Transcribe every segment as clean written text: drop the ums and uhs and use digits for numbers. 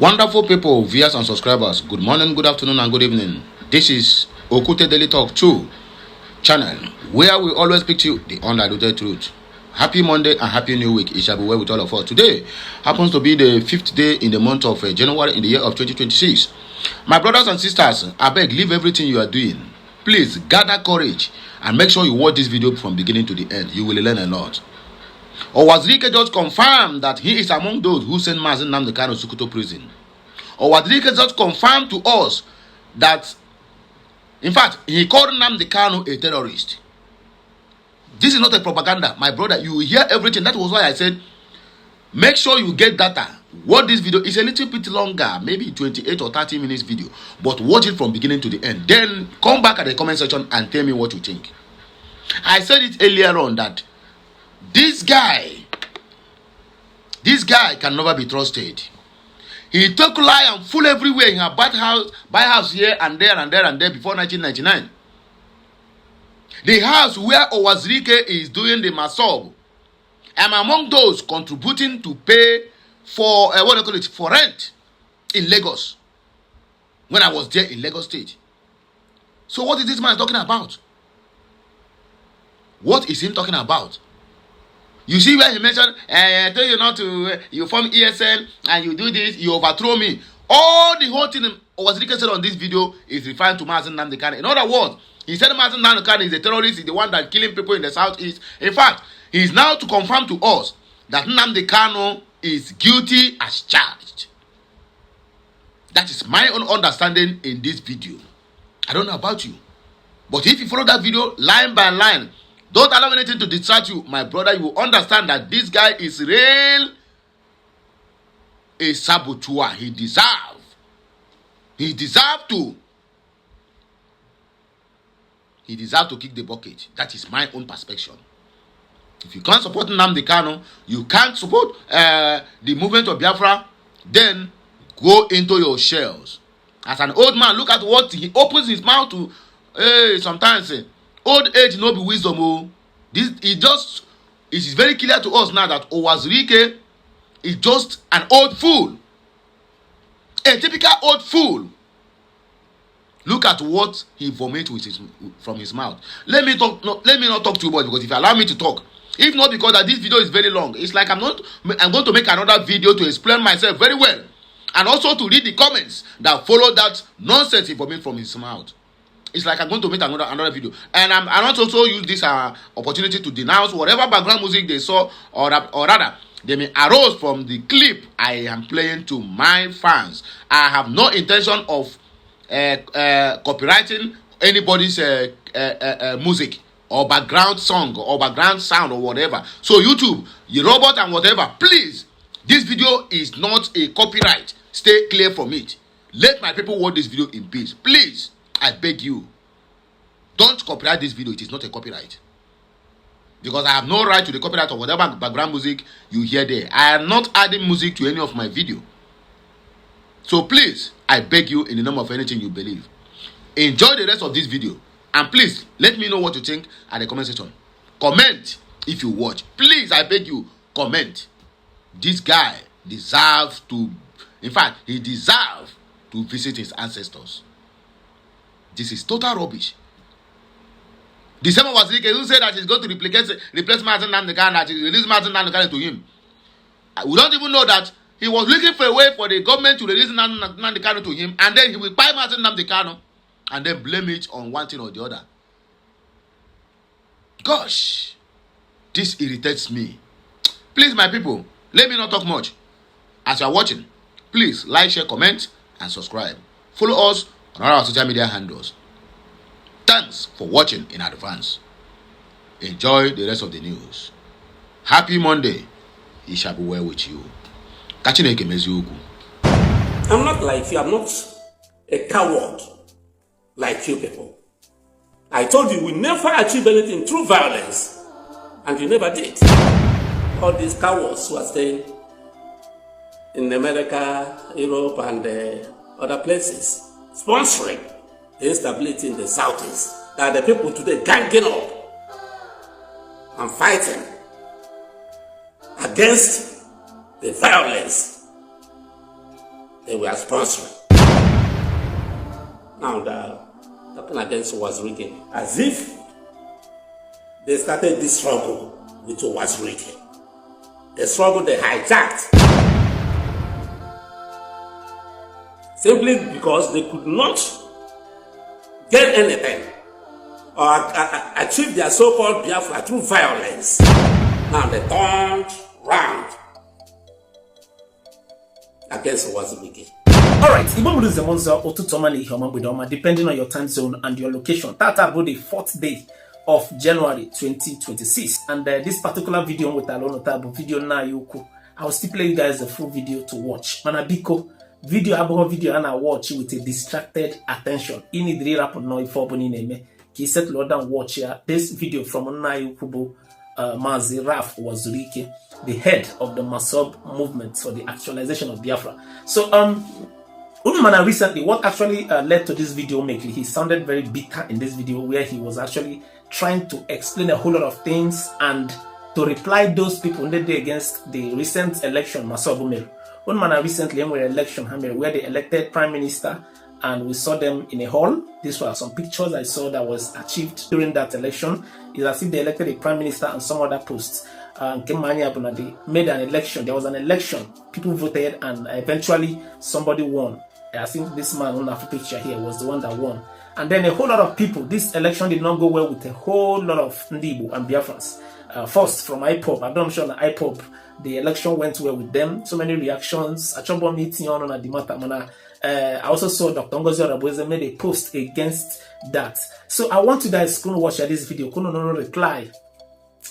Wonderful people, viewers and subscribers, good morning, good afternoon and good evening. This is Okute Daily Talk 2 channel, where we always speak to you the undiluted truth. Happy Monday and happy new week. It shall be well with all of us. Today happens to be the 5th day in the month of January in the year of 2026. My brothers and sisters, I beg, leave everything you are doing. Please gather courage and make sure you watch this video from beginning to the end. You will learn a lot. Uwazuluike just confirmed that he is among those who sent Mazi Nnamdi Kanu to Sokoto prison. Uwazuluike just confirmed to us that, in fact, he called Nnamdi Kanu a terrorist. This is not a propaganda, my brother. You will hear everything. That was why I said, make sure you get data. Watch this video. It's a little bit longer, maybe 28 or 30 minutes video, but watch it from beginning to the end. Then come back at the comment section and tell me what you think. I said it earlier on that this guy can never be trusted. He took lie and fool everywhere. He had buy house here and there and there and there before 1999. The house where Uwazuluike is doing the masob, I'm among those contributing to pay for for rent in Lagos when I was there in Lagos State. So what is this man talking about? What is he talking about? You see where he mentioned, I tell you not to, you form ESN and you do this, you overthrow me. All the whole thing Uwazuluike said on this video is referring to Mazi Nnamdi Kanu. In other words, he said Mazi Nnamdi Kanu is a terrorist, is the one that killing people in the southeast. In fact, he is now to confirm to us that Nnamdi Kanu is guilty as charged. That is my own understanding in this video. I don't know about you. But if you follow that video line by line, don't allow anything to distract you, my brother. You will understand that this guy is real a saboteur. He deserves to kick the bucket. That is my own perspective. If you can't support Nnamdi Kanu, you can't support the movement of Biafra, then go into your shells. As an old man, look at what he opens his mouth to. Sometimes old age no be wisdom. It is very clear to us now that Uwazuluike is just an old fool. A typical old fool. Look at what he vomits from his mouth. Let me not talk too much, because if you allow me to talk, if not because that this video is very long, it's like I'm going to make another video to explain myself very well, and also to read the comments that follow that nonsense he vomits from his mouth. It's like I'm going to make another video, and I want to also use this opportunity to denounce whatever background music they saw, or rather they may arose from the clip I am playing to my fans. I have no intention of copyrighting anybody's music or background song or background sound or whatever. So YouTube, you robot and whatever, please, this video is not a copyright. Stay clear from it. Let my people watch this video in peace. Please, I beg you, don't copyright this video. It is not a copyright, because I have no right to the copyright of whatever background music you hear there. I am not adding music to any of my video. So please, I beg you, in the name of anything you believe, enjoy the rest of this video, and please let me know what you think at the comment section. Comment if you watch. Please, I beg you, comment. This guy deserves to, in fact, he deserves to visit his ancestors. This is total rubbish. The same Uwazuluike who said that he's going to replace Mazi Nnamdi Kanu, that he released Mazi Nnamdi Kanu to him. We don't even know that he was looking for a way for the government to release Nnamdi Kanu to him, and then he will buy Mazi Nnamdi Kanu and then blame it on one thing or the other. Gosh, this irritates me. Please, my people, let me not talk much. As you are watching, please like, share, comment, and subscribe. Follow us on all our social media handles. Thanks for watching in advance. Enjoy the rest of the news. Happy Monday. It shall be well with you. I'm not like you. I'm not a coward like you people. I told you we never achieve anything through violence, and you never did. All these cowards who are staying in America, Europe, and other places, sponsoring the instability in the southeast, that the people today ganging up and fighting against the violence they were sponsoring. Now they're talking against Uwazuluike as if they started this struggle with Uwazuluike. The struggle they hijacked simply because they could not get anything or achieve their so-called Biafra through violence. Now they turned round against Uwazuluike. Alright, depending on your time zone and your location. That's about the 4th day of January 2026. And this particular video with Alonotabo video na yuku. I will still play you guys the full video to watch. Manabiko video about video and I watch with a distracted attention. Ini dri rap no ifo boni neme. Ki set load and watch here. This video from na yukubo Mazi Raf Uwazuluike, the head of the Masob movement for the actualization of Biafra. So Umana recently, what actually led to this video making, he sounded very bitter in this video where he was actually trying to explain a whole lot of things and to reply those people on the day against the recent election, Masob Umel. Umana recently where election where they elected prime minister and we saw them in a hall. These were some pictures I saw that was achieved during that election. It's as if they elected a prime minister and some other posts. They made an election. There was an election. People voted and eventually somebody won. I think this man on the picture here was the one that won. And then a whole lot of people, this election did not go well with a whole lot of Ndibo and Biafrans. First from IPOB, I'm not sure on IPOB, the election went well with them. So many reactions. I tried meeting on the matter. I also saw Dr. Ngozi Orabueze made a post against that. So I want you guys to watch this video. Kuno no reply.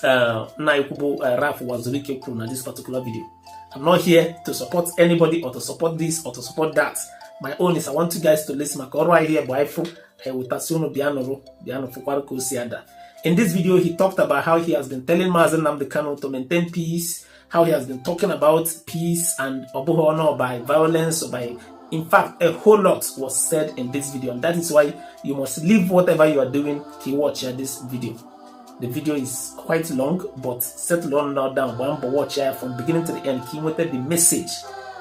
Raf Uwazuluike na this particular video. I'm not here to support anybody or to support this or to support that. My own is I want you guys to listen. Right here, in this video, he talked about how he has been telling Mazen Nnamdi Kanu to maintain peace, how he has been talking about peace and obuhono by violence or by. In fact, a whole lot was said in this video, and that is why you must leave whatever you are doing to watch this video. The video is quite long, but settle on now down. One but watch from beginning to the end. He wanted the message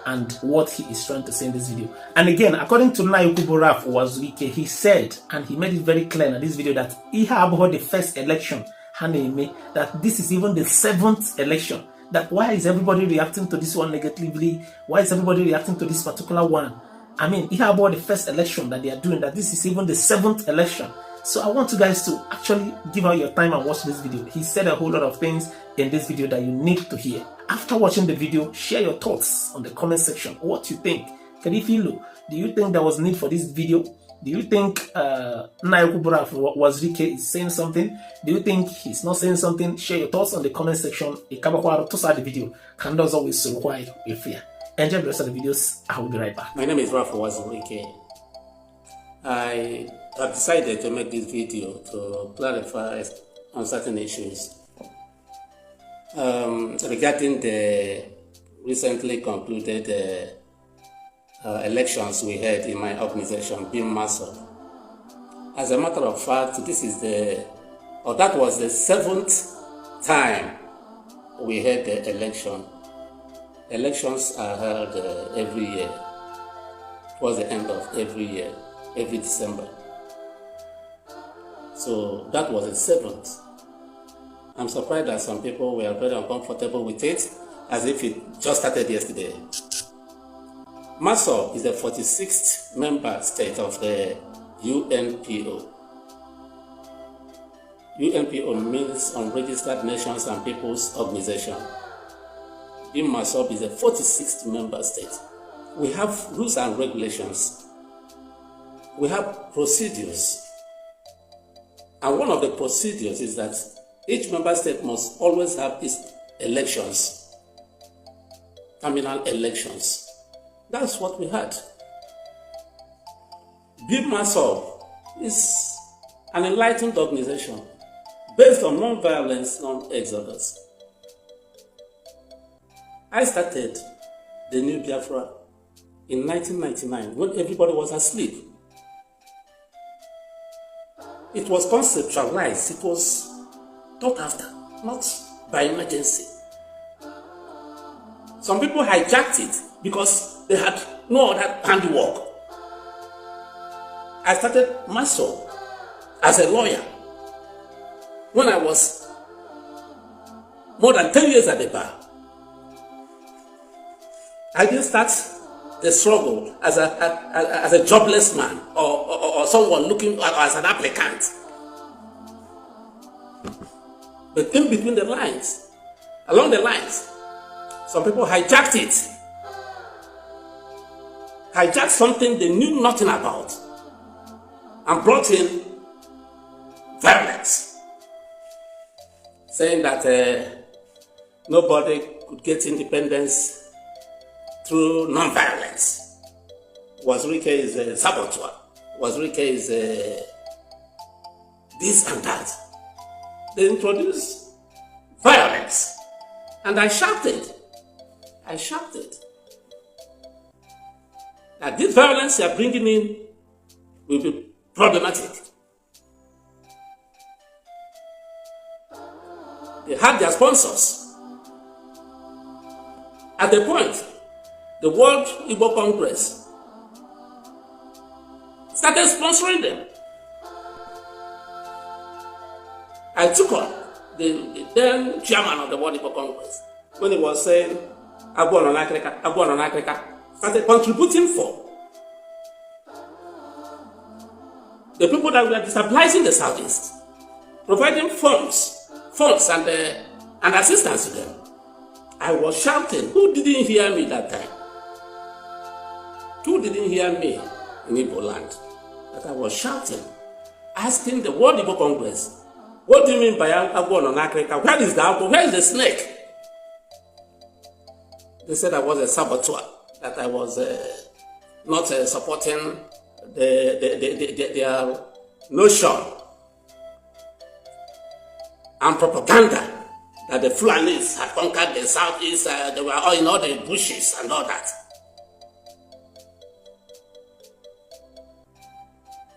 and what he is trying to say in this video. And again, according to Nayukubo Raf Uwazuluike, he said, and he made it very clear in this video, that he had about the first election, that this is even the 7th election. That why is everybody reacting to this one negatively? Why is everybody reacting to this particular one? I mean, he had about the first election that they are doing, that this is even the 7th election. So I want you guys to actually give out your time and watch this video. He said a whole lot of things in this video that you need to hear. After watching the video, share your thoughts on the comment section. What you think? Kadifilo, do you think there was need for this video? Do you think Nayukubo Uwazuluike is saying something? Do you think he's not saying something? Share your thoughts on the comment section. The video. Kanu does always so quiet with fear. Enjoy the rest of the videos. I will be right back. My name is Uwazuluike. I have decided to make this video to clarify on certain issues regarding the recently concluded elections we had in my organization, Masob. As a matter of fact, this is that was the 7th time we had the election. Elections are held every year, towards the end of every year, every December. So that was the 7th. I'm surprised that some people were very uncomfortable with it, as if it just started yesterday. Masob is the 46th member state of the UNPO. UNPO means Unregistered Nations and Peoples Organization. Masob is the 46th member state. We have rules and regulations. We have procedures. And one of the procedures is that each member state must always have its elections, terminal elections. That's what we had. Masob is an enlightened organization based on non-violence, non-exodus. I started the new Biafra in 1999 when everybody was asleep. It was conceptualized, it was thought after, not by emergency. Some people hijacked it because they had no other handiwork. I started myself as a lawyer when I was more than 10 years at the bar. I didn't start the struggle as a jobless man or someone looking as an applicant. But in between the lines, along the lines, some people hijacked it. Hijacked something they knew nothing about and brought in violence, saying that nobody could get independence through non-violence. Uwazuluike is a saboteur. Uwazuluike is this and that. They introduced violence. And I shouted. That this violence you are bringing in will be problematic. They had their sponsors. At the point, the World Igbo Congress started sponsoring them. I took on the then chairman of the World Igbo Congress when he was saying, Agwa, started contributing for the people that were destabilizing the Southeast, providing funds and assistance to them. I was shouting. Who didn't hear me that time? Who didn't hear me in Igbo land? That I was shouting, asking the World Igbo Congress, what do you mean by Agwa on Africa? Where is the apple? Where is the snake? They said I was a saboteur, that I was not supporting their notion and propaganda that the Fulanis had conquered the Southeast, they were all in all the bushes and all that.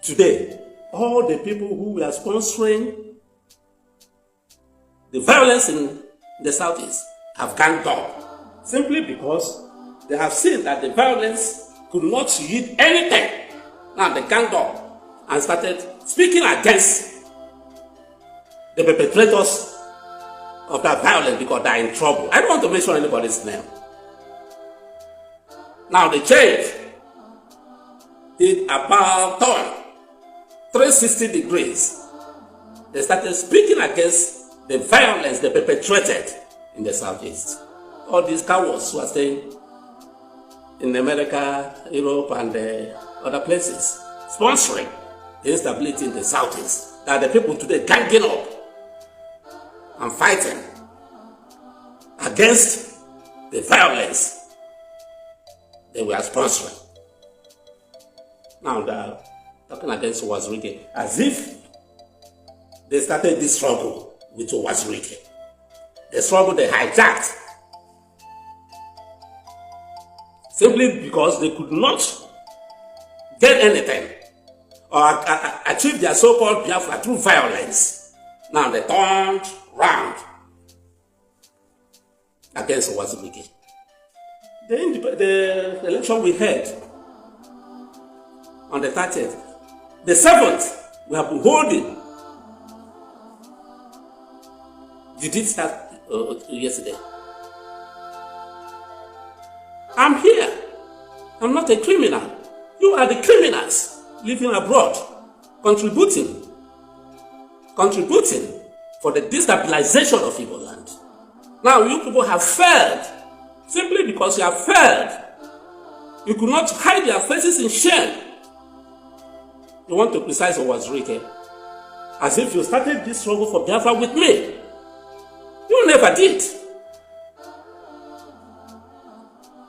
Today, all the people who were sponsoring the violence in the Southeast have ganged up, simply because they have seen that the violence could not yield anything. Now they ganged up and started speaking against the perpetrators of that violence because they are in trouble. I don't want to mention anybody's name. Now the change did about 360 degrees. They started speaking against the violence they perpetrated in the Southeast. All these cowards who are staying in America, Europe, and other places, sponsoring the instability in the Southeast, that the people today ganging up and fighting against the violence they were sponsoring. Now they're talking against Uwazuluike as if they started this struggle with Uwazuluike. The struggle they hijacked simply because they could not get anything or achieve their so-called Biafra through violence. Now they turned round against Uwazuluike. The election we had on the 30th, the 7th, we have been holding. You did start yesterday. I'm here. I'm not a criminal. You are the criminals living abroad, contributing for the destabilization of Igbo land. Now you people have failed. Simply because you have failed, you could not hide your faces in shame. You want to criticize Uwazuluike as if you started this struggle for Biafra with me. You never did.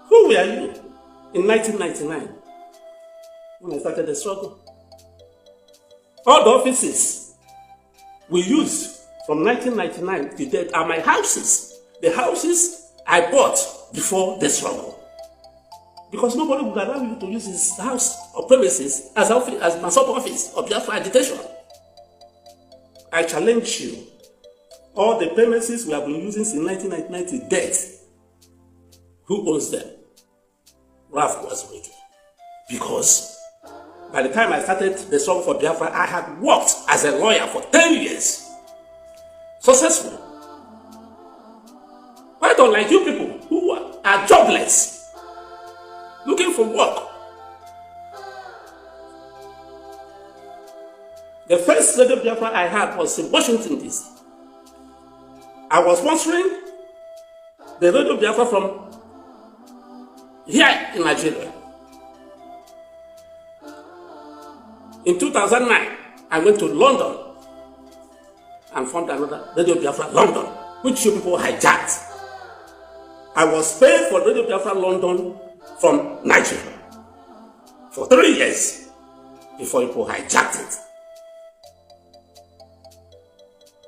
Who were you in 1999 when I started the struggle? All the offices we used from 1999 to date are my houses. The houses I bought before the struggle. Because nobody would allow you to use his house or premises as my sub-office of Biafra agitation. I challenge you. All the premises we have been using since 1999 to date, who owns them? Ralph Uwazuluike. Because by the time I started the struggle for Biafra, I had worked as a lawyer for 10 years. Successful. Why don't like you people who are jobless, looking for work? The first Radio Biafra I had was in Washington, D.C. I was sponsoring the Radio Biafra from here in Nigeria. In 2009, I went to London and formed another Radio Biafra London, which you people hijacked. I was paying for Radio Biafra London from Nigeria for 3 years before you people hijacked it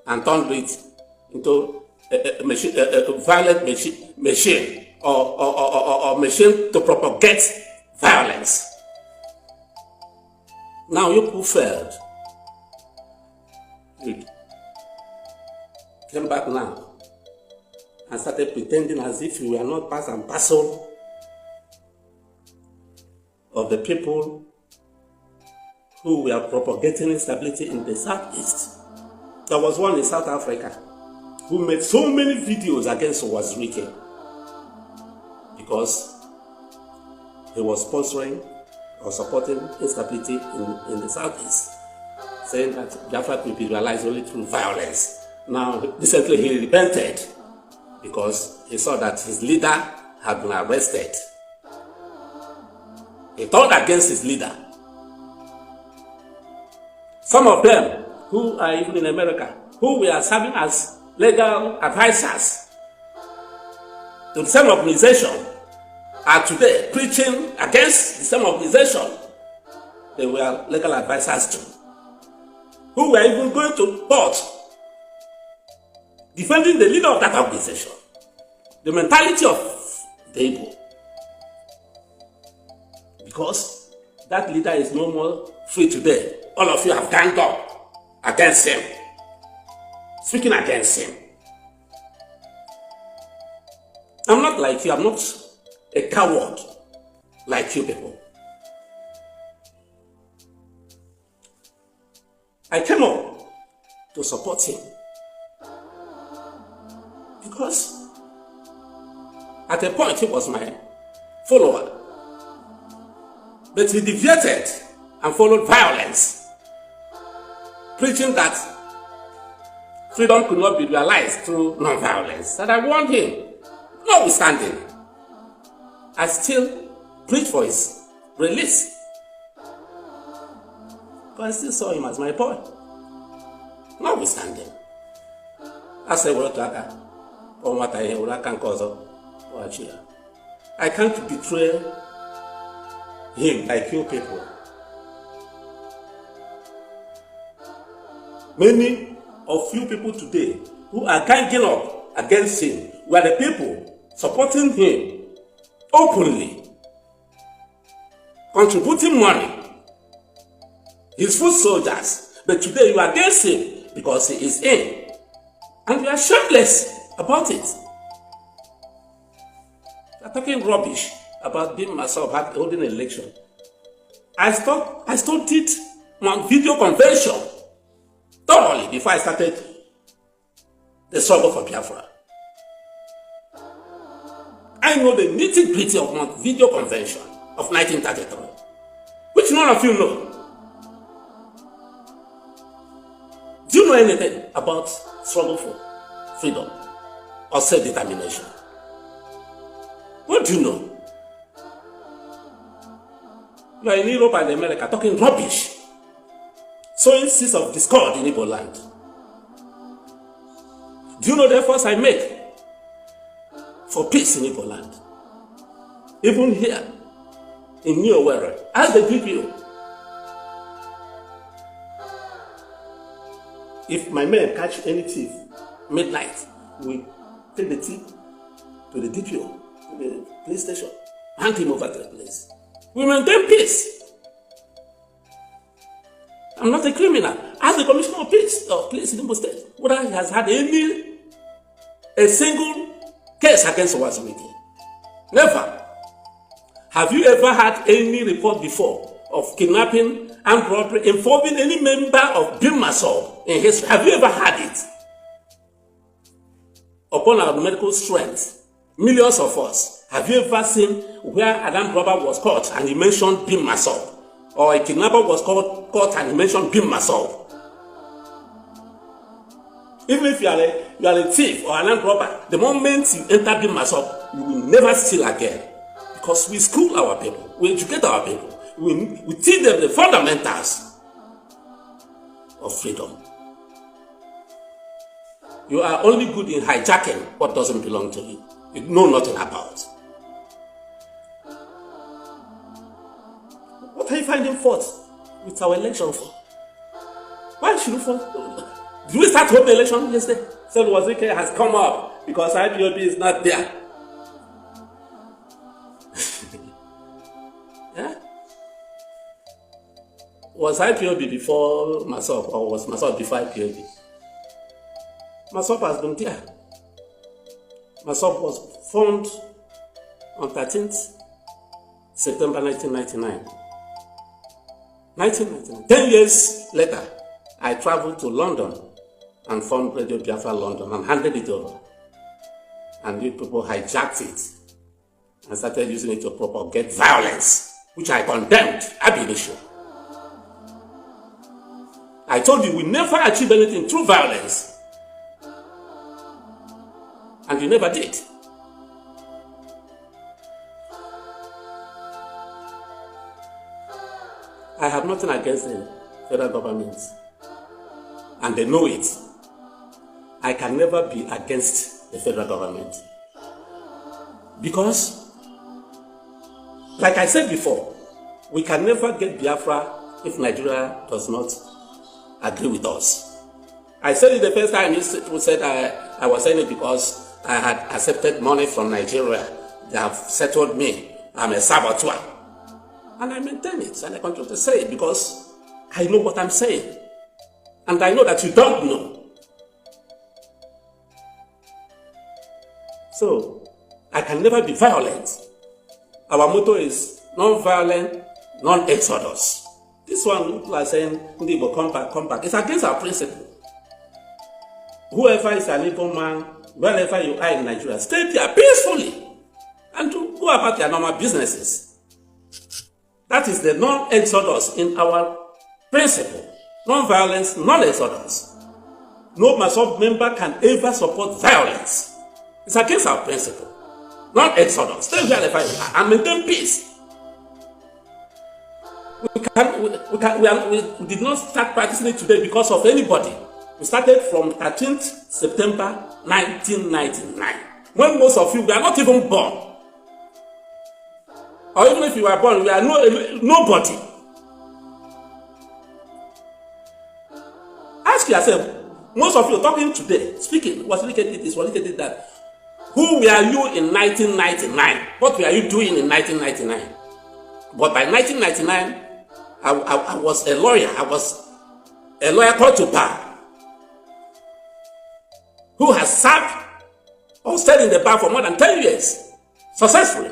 and turned it into a violent machine or machine to propagate violence. Now you people failed. You came back now and started pretending as if you were not part and parcel of the people who were propagating instability in the Southeast. There was one in South Africa who made so many videos against Uwazuluike because he was sponsoring or supporting instability in the Southeast, saying that Biafra could be realized only through violence. Now, recently he repented because he saw that his leader had been arrested. He turned against his leader. Some of them who are even in America, who were serving as legal advisors to the same organization, are today preaching against the same organization they were legal advisors to, who were even going to court defending the leader of that organization. The mentality of the Igbo. Because that leader is no more free today. All of you have ganged up against him, speaking against him. I'm not like you. I'm not a coward like you people. I came up to support him because at a point he was my follower, but he deviated and followed violence, preaching that freedom could not be realized through non-violence. And I warned him, notwithstanding, I still preach for his release. But I still saw him as my boy. Notwithstanding, I said, I can't betray him like you people. Many of you people today who are ganging up against him were the people supporting him openly, contributing money, his foot soldiers. But today you are against him because he is in, and you are shameless about it. You are talking rubbish about being myself holding an election. I studied my video convention thoroughly before I started the struggle for Biafra. I know the nitty-gritty of my video convention of 1933, which none of you know. Do you know anything about struggle for freedom or self-determination? What do you know? You are in Europe and America talking rubbish, sowing seeds of discord in Igbo land. Do you know the efforts I make for peace in Igbo land? Even here in New Owerri, as the DPO, if my men catch any thief midnight, we take the thief to the DPO, to the police station, hand him over to the police. We maintain peace. I'm not a criminal. Ask the Commissioner of Police in Imo State whether he has had a single case against Uwazuluike. Never. Have you ever had any report before of kidnapping and robbery involving any member of Bimasob in history? Have you ever had it? Upon our medical strength, millions of us, have you ever seen where an armed robber was caught and he mentioned Bimasob? Or a kidnapper was caught and he mentioned Bimasob? Even if you are a thief or an armed robber, the moment you enter Bimasob, you will never steal again. Because we school our people, we educate our people, we teach them the fundamentals of freedom. You are only good in hijacking what doesn't belong to you. You know nothing about. What are you finding fault with our election for? Why should you fault? Did we start holding the election yesterday? Said Uwazuluike has come up because IPOB is not there. Yeah? Was IPOB before Masop or was Masop before IPOB? Masop has been there. Masop was formed on 13th September 1999. 10 years later, I traveled to London and formed Radio Biafra London and handed it over. And you people hijacked it and started using it to propagate violence, which I condemned ab initio. I told you we never achieve anything through violence. And you never did. I have nothing against the federal government. And they know it. I can never be against the federal government. Because, like I said before, we can never get Biafra if Nigeria does not agree with us. I said it the first time, you said I was saying it because I had accepted money from Nigeria. They have settled me. I'm a saboteur. And I maintain it, and I continue to say it because I know what I'm saying. And I know that you don't know. So, I can never be violent. Our motto is non-violent, non-exodus. This one, people are saying, Ndibo, come back, come back. It's against our principle. Whoever is an evil man, wherever you are in Nigeria, stay there peacefully and go about their normal businesses. That is the non-exodus in our principle. Non-violence, non-exodus. No Masop member can ever support violence. It's against our principle. Non-exodus. Stay wherever you are and maintain peace. We did not start practicing it today because of anybody. We started from 13th September 1999. When most of you were not even born. Or even if you were born, we are nobody. Ask yourself, most of you talking today, speaking, Uwazuluike did this, Uwazuluike did that. Who were you in 1999? What were you doing in 1999? But by 1999, I was a lawyer. I was a lawyer called to bar who has served or stayed in the bar for more than 10 years successfully.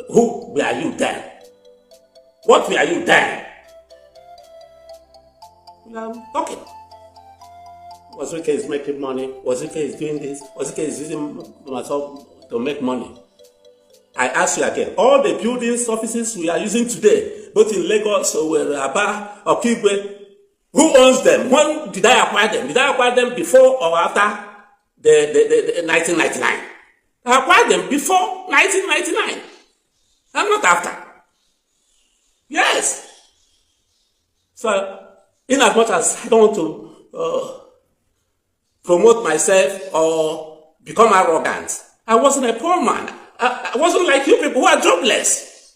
Who were you then? What were you then? I'm talking. Uwazuluike is making money. Uwazuluike is doing this. Uwazuluike is using myself to make money. I ask you again, all the buildings, offices we are using today, both in Lagos, or Aba, or Kigwe, who owns them? When did I acquire them? Did I acquire them before or after the 1999? I acquired them before 1999. And not after. Yes. So, in as much as I don't want to promote myself or become arrogant, I wasn't a poor man. I wasn't like you people who are jobless.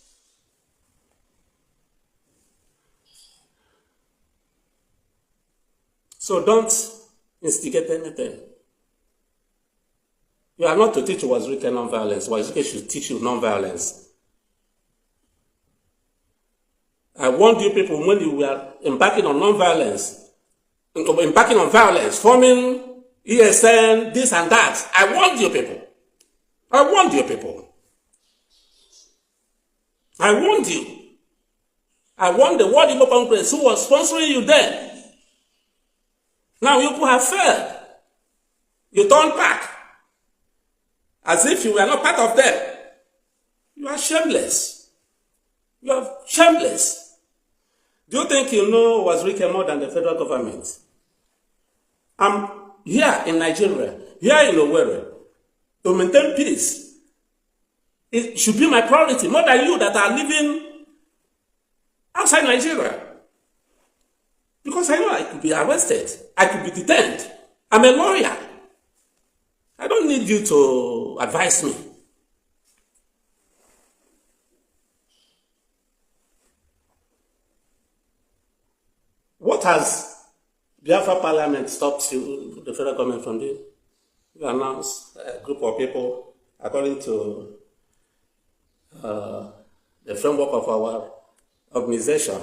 So don't instigate anything. You are not to teach Uwazuluike non-violence. Uwazuluike should teach you non-violence. I warned you people when you were embarking on non-violence, embarking on violence, forming ESN, this and that. I warned you people. I warned you people. I warned you. I warned the World Igbo Congress who was sponsoring you then. Now you have failed. You turned back as if you were not part of them. You are shameless. You are shameless. Do you think you know Uwazuluike more than the federal government? I'm here in Nigeria, here in Owerri, to maintain peace. It should be my priority, more than you that are living outside Nigeria. Because I know I could be arrested, I could be detained. I'm a lawyer. I don't need you to advise me. What has Biafra Parliament stopped you, the federal government, from doing? You announced a group of people, according to the framework of our organization,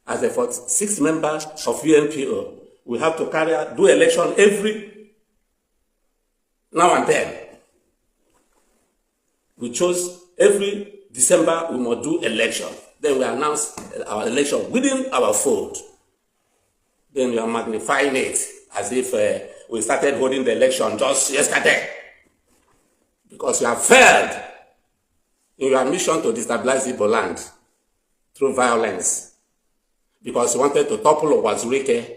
as a 46 members of UNPO, we have to do election every now and then. We chose every December we must do election. Then we announce our election within our fold. Then we are magnifying it as if we started holding the election just yesterday. Because you have failed in your mission to destabilize Igbo land through violence. Because you wanted to topple Uwazuluike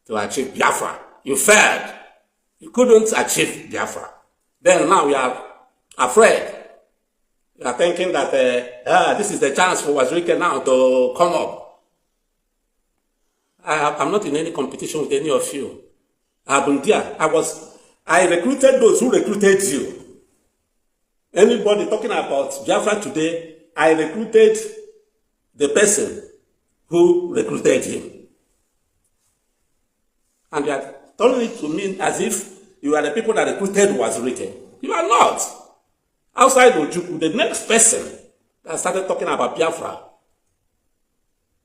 to achieve Biafra. You failed. You couldn't achieve Biafra. Then now we are afraid. You are thinking that this is the chance for Uwazuluike now to come up. I'm not in any competition with any of you. I've been there. I recruited those who recruited you. Anybody talking about Biafra today, I recruited the person who recruited him. And you are telling it to me as if you are the people that recruited Uwazuluike. You are not. Outside Ojukwu, the next person that started talking about Biafra,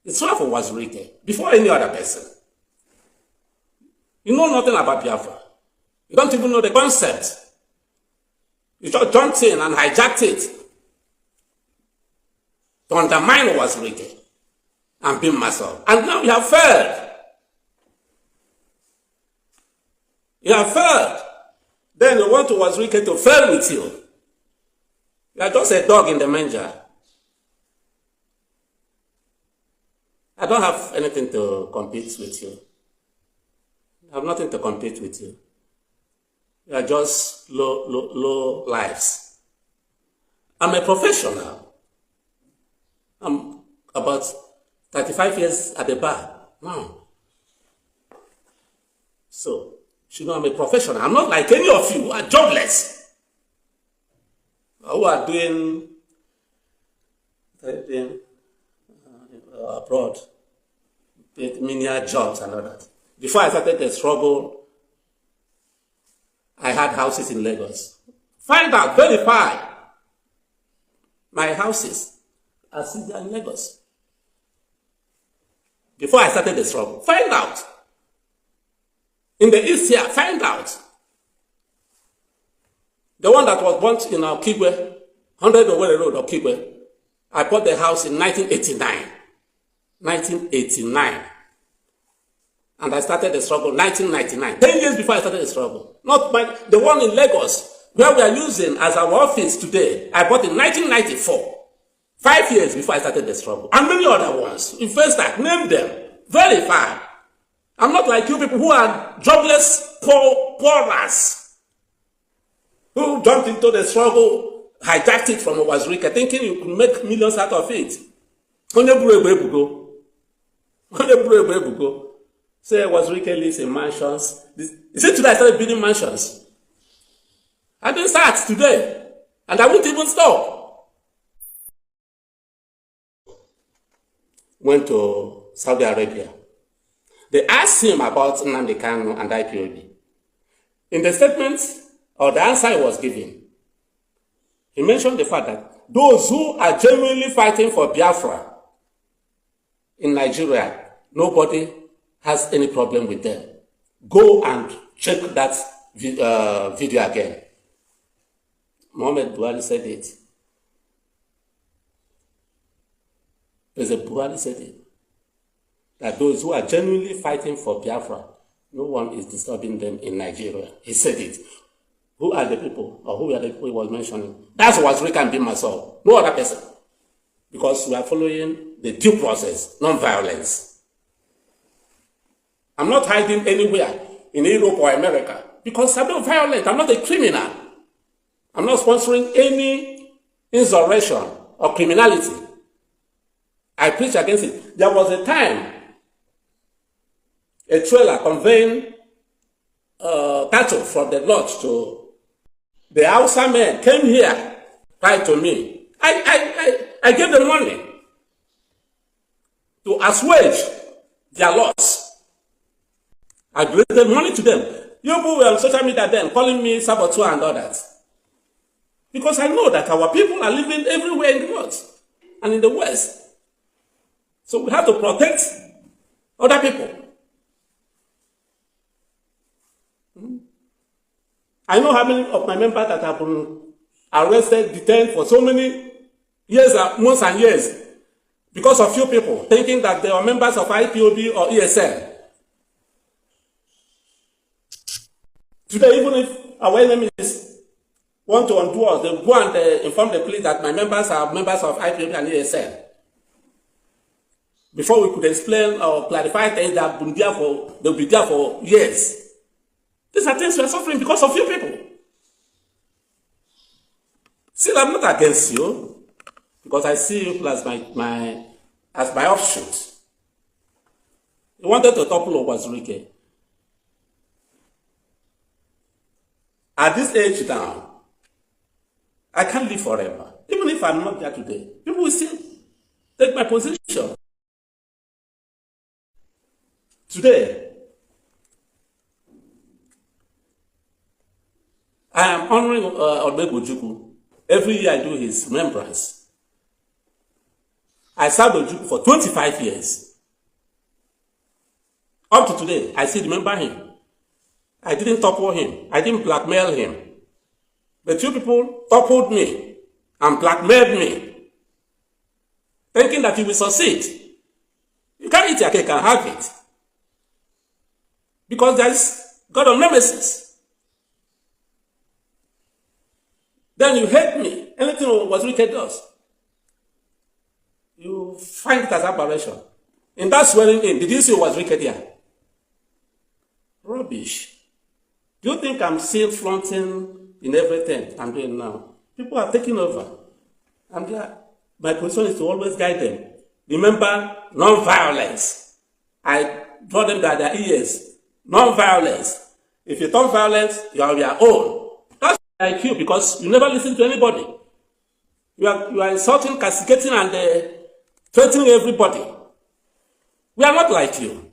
it's not for Uwazuluike, before any other person. You know nothing about Biafra. You don't even know the concept. You just jumped in and hijacked it to undermine Uwazuluike and beam myself. And now you have failed. You have failed. Then you want Uwazuluike to fail with you. You are just a dog in the manger. I don't have anything to compete with you. I have nothing to compete with you. You are just low lives. I'm a professional. I'm about 35 years at the bar now. So, you know, I'm a professional. I'm not like any of you who are jobless, who are doing abroad, menial jobs and all that. Before I started the struggle, I had houses in Lagos. Find out, verify. My houses are still in Lagos. Before I started the struggle, find out. In the East here, find out. The one that was born in Okigwe, 100 Owerri Road, Okigwe, I bought the house in 1989. 1989. And I started the struggle 1999. 10 years before I started the struggle. Not the one in Lagos, where we are using as our office today, I bought in 1994. 5 years before I started the struggle. And many other ones. In Festac, name them. Verify. I'm not like you people who are jobless, poorers, who jumped into the struggle, hijacked it from Uwazuluike, thinking you could make millions out of it. Say Uwazuluike lives in mansions. Is it today I started building mansions? I didn't start today. And I won't even stop. Went to Saudi Arabia. They asked him about Nnamdi Kanu and IPOB. In the statement, or the answer he was giving, he mentioned the fact that those who are genuinely fighting for Biafra in Nigeria, nobody has any problem with them. Go and check that video again. Mohammed Buhari said it. President Buhari said it. That those who are genuinely fighting for Biafra, no one is disturbing them in Nigeria. He said it. Who are the people, or who are the people he was mentioning? That's Uwazuluike and be myself, no other person. Because we are following the due process, non-violence. I'm not hiding anywhere in Europe or America because I'm not violent. I'm not a criminal. I'm not sponsoring any insurrection or criminality. I preach against it. There was a time a trailer conveying cattle from the lodge to the Hausa men came here, right to me. I gave them money to assuage their loss. I granted money to them. You people were on social media then calling me saboteur and all that. Because I know that our people are living everywhere in the north and in the west. So we have to protect other people. I know how many of my members that have been arrested, detained for so many years, months and years, because of few people thinking that they are members of IPOB or ESL. Today, even if our enemies want to undo us, they go and inform the police that my members are members of IPOB and ESL. Before we could explain or clarify things that they'll be there for years. These are things we are suffering because of you people. Still, I'm not against you because I see you as my offshoot. You wanted to topple Uwazuluike. At this age now, I can't live forever. Even if I'm not there today, people will still take my position. Today, I am honoring Ojuku. Every year I do his remembrance. I served Ojuku for 25 years. Up to today, I still remember him. I didn't topple him. I didn't blackmail him. But you people toppled me and blackmailed me, thinking that you will succeed. You can't eat your cake and have it. Because there is God of nemesis. Then you hate me. Anything Uwazuluike does, you find it as aberration. In that swearing in, did you see Uwazuluike there? Rubbish. Do you think I'm still flaunting in everything I'm doing now? People are taking over. And my position is to always guide them. Remember, non-violence. I draw them by their ears. Non-violence. If you turn violence, you are your own. That's like you because you never listen to anybody. You are insulting, castigating, and threatening everybody. We are not like you.